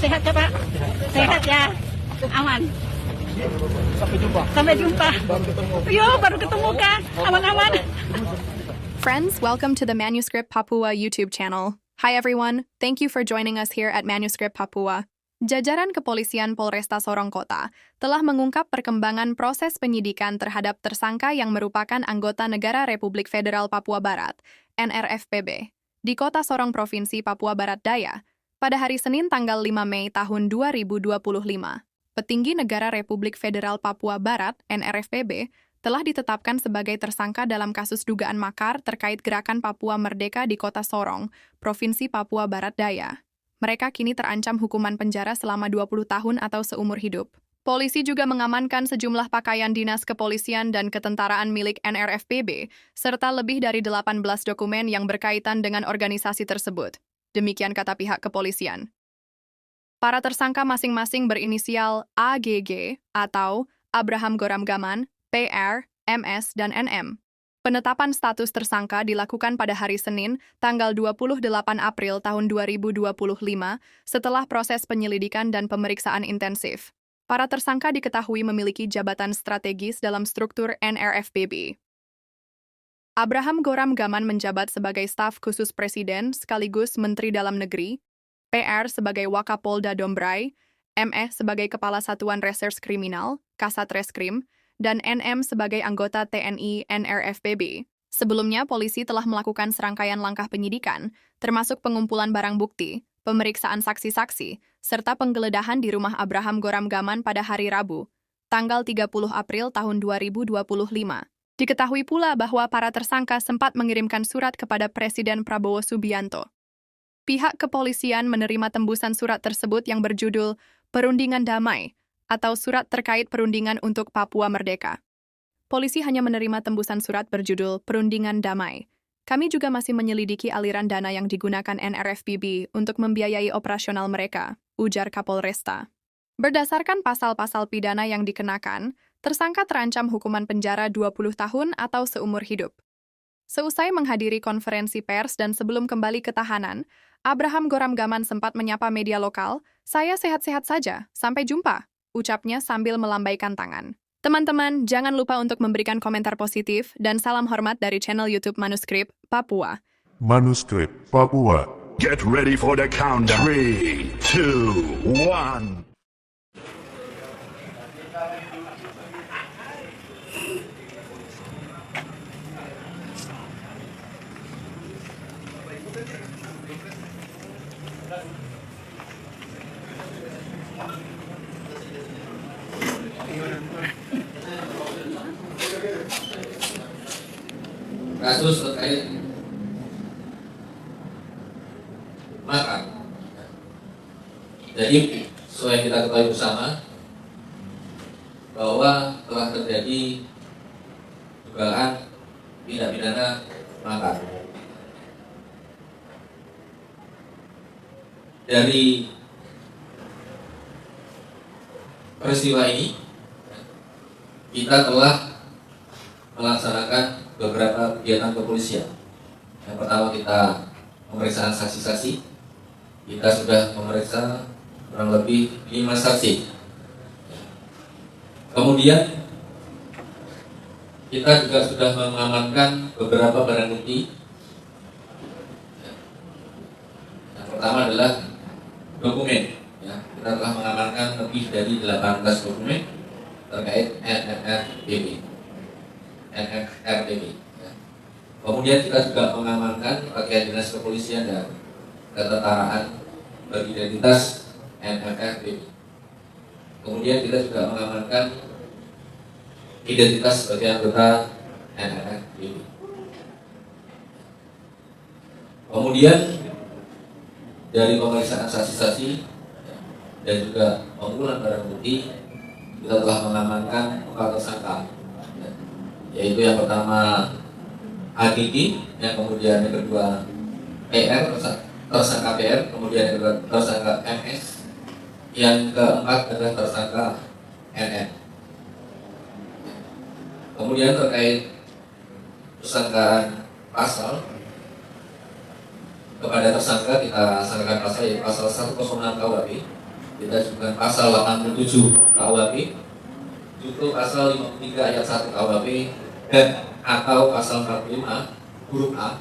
Sehat ya Pak? Sehat ya? Aman. Sampai jumpa. Sampai jumpa. Baru ketemu. Yo, baru ketemu kan? Aman-aman. Friends, welcome to the Manuscript Papua YouTube channel. Hi everyone, thank you for joining us here at Manuscript Papua. Jajaran Kepolisian Polresta Sorong Kota telah mengungkap perkembangan proses penyidikan terhadap tersangka yang merupakan anggota Negara Republik Federal Papua Barat, NRFPB, di Kota Sorong Provinsi Papua Barat Daya pada hari Senin tanggal 5 Mei tahun 2025. Petinggi Negara Republik Federal Papua Barat, NRFPB, telah ditetapkan sebagai tersangka dalam kasus dugaan makar terkait gerakan Papua Merdeka di Kota Sorong, Provinsi Papua Barat Daya. Mereka kini terancam hukuman penjara selama 20 tahun atau seumur hidup. Polisi juga mengamankan sejumlah pakaian dinas kepolisian dan ketentaraan milik NRFPB, serta lebih dari 18 dokumen yang berkaitan dengan organisasi tersebut. Demikian kata pihak kepolisian. Para tersangka masing-masing berinisial AGG atau Abraham Goram Gaman, PR, MS, dan NM. Penetapan status tersangka dilakukan pada hari Senin, tanggal 28 April tahun 2025, setelah proses penyelidikan dan pemeriksaan intensif. Para tersangka diketahui memiliki jabatan strategis dalam struktur NRFPB. Abraham Goram Gaman menjabat sebagai staf khusus Presiden sekaligus Menteri Dalam Negeri, PR sebagai Wakapolda Dombrai, MS sebagai Kepala Satuan Reserse Kriminal, Kasat Reskrim, dan NM sebagai anggota TNI NRFPB. Sebelumnya, polisi telah melakukan serangkaian langkah penyidikan, termasuk pengumpulan barang bukti, pemeriksaan saksi-saksi, serta penggeledahan di rumah Abraham Goram Gaman pada hari Rabu, tanggal 30 April tahun 2025. Diketahui pula bahwa para tersangka sempat mengirimkan surat kepada Presiden Prabowo Subianto. Pihak kepolisian menerima tembusan surat tersebut yang berjudul Perundingan Damai, atau surat terkait perundingan untuk Papua Merdeka. Polisi hanya menerima tembusan surat berjudul Perundingan Damai. Kami juga masih menyelidiki aliran dana yang digunakan NRFPB untuk membiayai operasional mereka, ujar Kapolresta. Berdasarkan pasal-pasal pidana yang dikenakan, tersangka terancam hukuman penjara 20 tahun atau seumur hidup. Seusai menghadiri konferensi pers dan sebelum kembali ke tahanan, Abraham Goram Gaman sempat menyapa media lokal, "Saya sehat-sehat saja, sampai jumpa," ucapnya sambil melambaikan tangan. Teman-teman, jangan lupa untuk memberikan komentar positif dan salam hormat dari channel YouTube Manuscript Papua. Manuscript Papua. Get ready for the countdown. 3, 2, 1. Kasus terkait makar. Jadi, sesuai kita ketahui bersama bahwa telah terjadi dugaan tindak pidana makar. Dari peristiwa ini, kita telah melaksanakan beberapa kegiatan kepolisian. Yang pertama, kita pemeriksaan saksi-saksi. Kita sudah memeriksa kurang lebih 5 saksi. Kemudian kita juga sudah mengamankan beberapa barang bukti. Yang pertama adalah dokumen. Kita telah mengamankan lebih dari 18 dokumen terkait NRFPB. Kemudian kita juga mengamankan pakaian dinas kepolisian dan ketentaraan beridentitas NRFPB. Kemudian kita juga mengamankan identitas sebagai anggota NRFPB. Kemudian dari pemeriksaan saksi-saksi dan juga pengumpulan barang bukti, kita telah mengamankan 4 tersangka, yaitu yang pertama AGG, yang kemudian yang kedua PR, tersangka PR, kemudian yang kedua tersangka MS, yang keempat adalah tersangka NN. Kemudian terkait tersangkaan pasal, kepada tersangka kita sangkakan pasal yaitu pasal 106 KUHP kita juga pasal 87 KUHP, junto pasal 53 ayat 1 KUHP, dan atau pasal 45 huruf A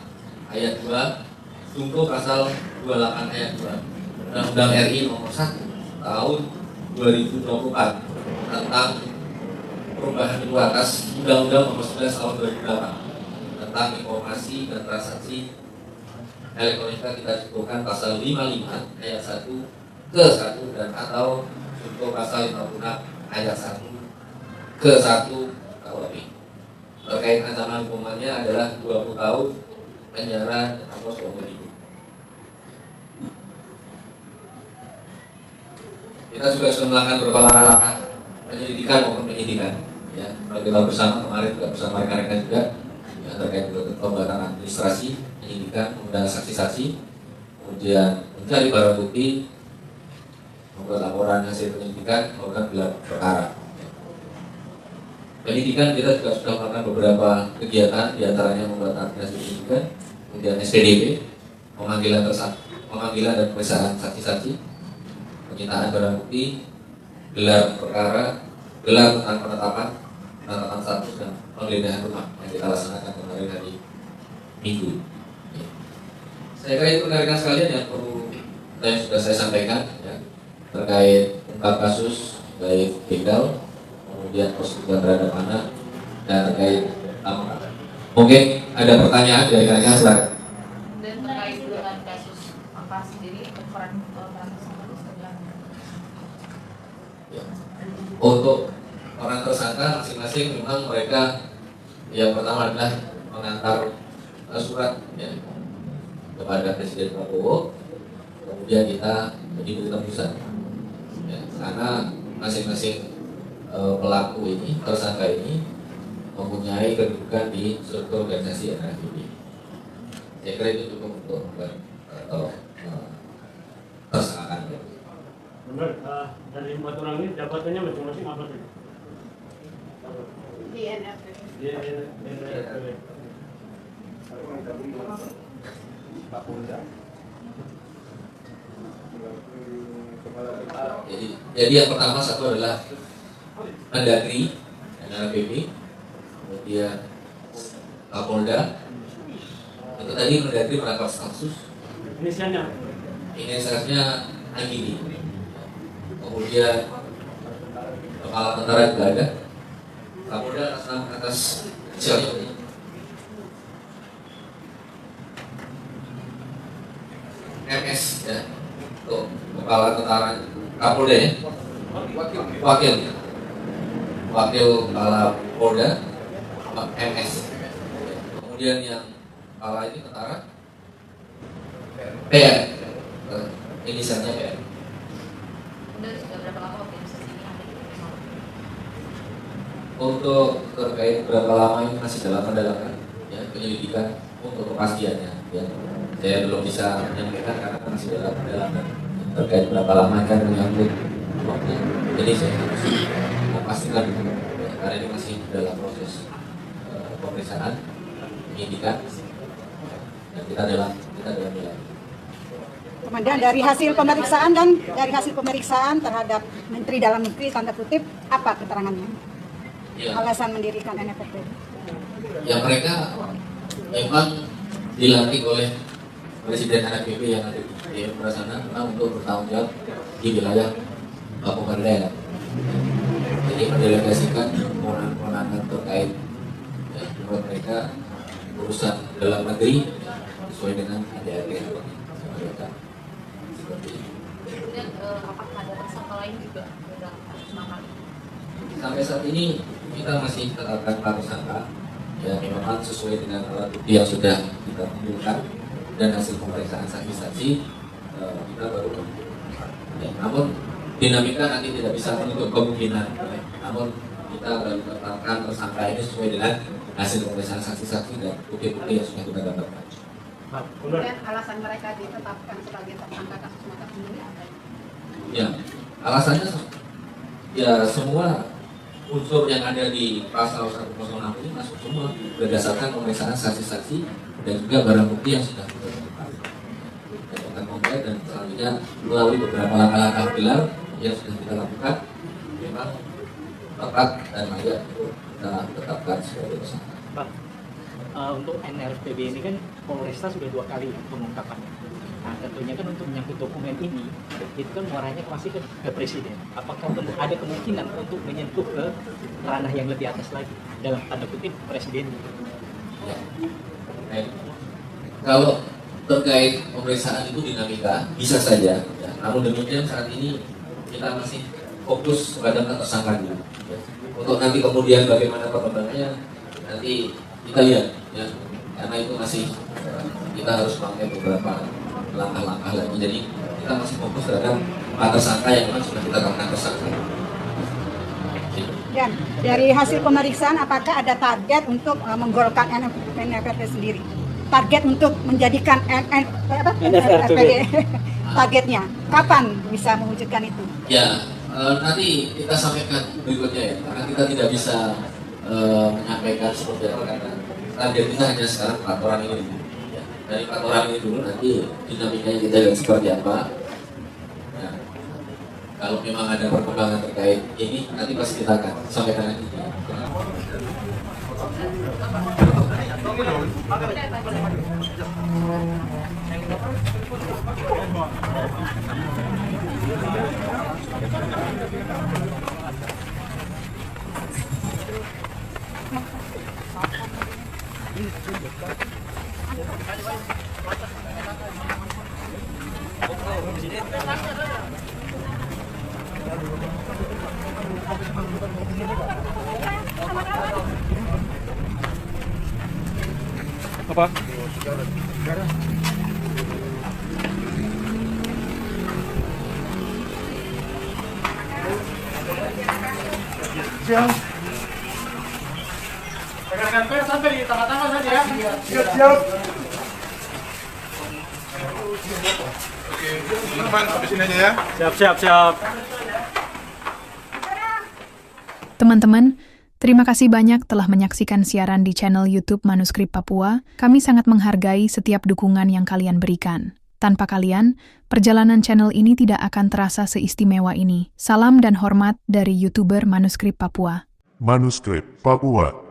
ayat 2, junto pasal 28 ayat 2 Undang-Undang RI nomor 1 tahun 2024 tentang perubahan itu atas Undang-Undang nomor 11 tahun 2008 tentang informasi dan transaksi elektronik. Kita sebutkan pasal 55 ayat 1 ke 1 dan atau junto pasal 56 ayat 1 ke 1 KUHP. Terkait ancaman hukumannya adalah 20 tahun penjara dan atau seumur hidup. Kita juga sudah melakukan beberapa langkah penyelidikan maupun penyidikan. Ya, kalau kita bersama kemarin juga bersama rekan-rekan juga ya, terkait pembuatan administrasi, penyidikan, mengundang saksi-saksi, kemudian mencari barang bukti, membuat laporan hasil penyelidikan, melakukan gelar perkara. Penyidikan kita juga sudah melakukan beberapa kegiatan, diantaranya membuat aplikasi penyidikan, kemudian SPDP, pemanggilan dan pemeriksaan saksi-saksi, penyitaan barang bukti, gelar perkara, gelar tentang penetapan status dan penggeledahan rumah yang kita laksanakan kemarin hari Minggu. Saya kira itu rekan-rekan sekalian yang perlu yang sudah saya sampaikan ya, terkait ungkap kasus baik begal, kemudian persetujuan terhadap anak, dan terkait mungkin ada pertanyaan dari rekan-rekan silakan. Dan terkait dengan kasus apa sendiri peran tersangka itu seperti apa? Ya. Untuk orang tersangka masing-masing memang mereka yang pertama adalah mengantar surat ya, kepada Presiden Prabowo, kemudian kita menjadi tembusan ya, karena masing-masing pelaku ini, tersangka ini mempunyai kedudukan di struktur organisasi NFIP. Saya kira itu cukup untuk tersangka. Benar, dari 4 orang ini jabatannya masing-masing apa sih? Di NFP. Di NFP. Jadi yang pertama satu adalah Mendagri, NLPP, kemudian Kapolda. Itu tadi Mendagri menangkap status. Inisialnya? Inisialnya Agini. Kemudian Kepala Tentara juga ada. Kapolda atas inisialnya MS ya. Tuh, Kepala Tentara Kapolda ya. Wakil Kepala Polda MS. Kemudian yang kepala ini tentara PR. Inisialnya PR. Dan sudah berapa lama organisasi ini ada di Palembang? Untuk terkait berapa lama ini masih dalam pendalaman ya, penyelidikan untuk kepastiannya ya. Saya belum bisa menyampaikan karena masih dalam pendalaman terkait berapa lama kan menyangkut waktu. Jadi saya harus memastikan ya, karena ini masih dalam proses pemeriksaan, penyidikan dan kita dalam jalan. Komandan, dari hasil pemeriksaan terhadap Menteri Dalam Negeri tanda kutip apa keterangannya? Ya. Alasan mendirikan NFP. Ya mereka memang dilantik oleh Presiden NFP yang ada di sana untuk bertanggung jawab di wilayah Papua Daerah. Jadi mendelegasikan kewenangan terkait ya, menurut mereka urusan dalam negeri sesuai dengan ADART mereka. Kemudian apakah ada tersangka lain juga dalam kasus makar? Sampai saat ini kita masih tetapkan tersangka ya memang sesuai dengan alat bukti yang sudah kita kumpulkan dan hasil pemeriksaan saksi-saksi kita baru ya, namun dinamika nanti tidak bisa menutup kemungkinan ya. Namun kita baru tetapkan tersangka ini sesuai dengan hasil pemeriksaan saksi-saksi dan bukti-bukti yang sudah kita dapatkan. Dan alasan mereka ditetapkan sebagai tersangka kasus makar sendiri apa? Ya, alasannya ya semua unsur yang ada di pasal 106 ini masuk semua berdasarkan pemeriksaan saksi-saksi dan juga barang bukti yang sudah kita temukan. Dan selanjutnya melalui beberapa langkah-langkah gelar yang sudah kita lakukan memang tepat dan layak untuk kita tetapkan sebagai tersangka. Pak, untuk NRPB ini kan Polresta sudah 2 kali pengungkapannya. Nah, tentunya kan untuk menyangkut dokumen ini, itu kan muaranya masih ke Presiden. Apakah ada kemungkinan untuk menyentuh ke ranah yang lebih atas lagi, dalam tanda kutip Presiden? Ya. Baik. Kalau terkait pemeriksaan itu dinamika, bisa saja. Ya. Namun demikian saat ini kita masih fokus pada tersangka dulu. Ya. Untuk nanti kemudian bagaimana perkembangannya, nanti kita lihat. Ya. Karena itu masih kita harus memakai beberapa langkah-langkah lagi. Jadi kita masih fokus terhadap 4 tersangka yang memang sudah kita tetapkan tersangka. Dan dari hasil pemeriksaan apakah ada target untuk menggolkan NFRP sendiri? Target untuk menjadikan NFRP targetnya kapan bisa mewujudkan itu? Ya, nanti kita sampaikan berikutnya ya, karena kita tidak bisa menyampaikan seperti apa karena target kita hanya sekarang 4 orang ini. Ya, dari 4 orang ini dulu nanti dinamikanya kita lihat seperti apa. Ya, kalau memang ada perkembangan terkait ini nanti pasti kita akan sampaikan lagi. Apa? Rekan-rekan pers sampai di tengah-tengah saja ya. Siap. Oke, teman-teman sampai sini aja ya. Siap. Teman-teman, terima kasih banyak telah menyaksikan siaran di channel YouTube Manuskrip Papua. Kami sangat menghargai setiap dukungan yang kalian berikan. Tanpa kalian, perjalanan channel ini tidak akan terasa seistimewa ini. Salam dan hormat dari YouTuber Manuskrip Papua. Manuskrip Papua.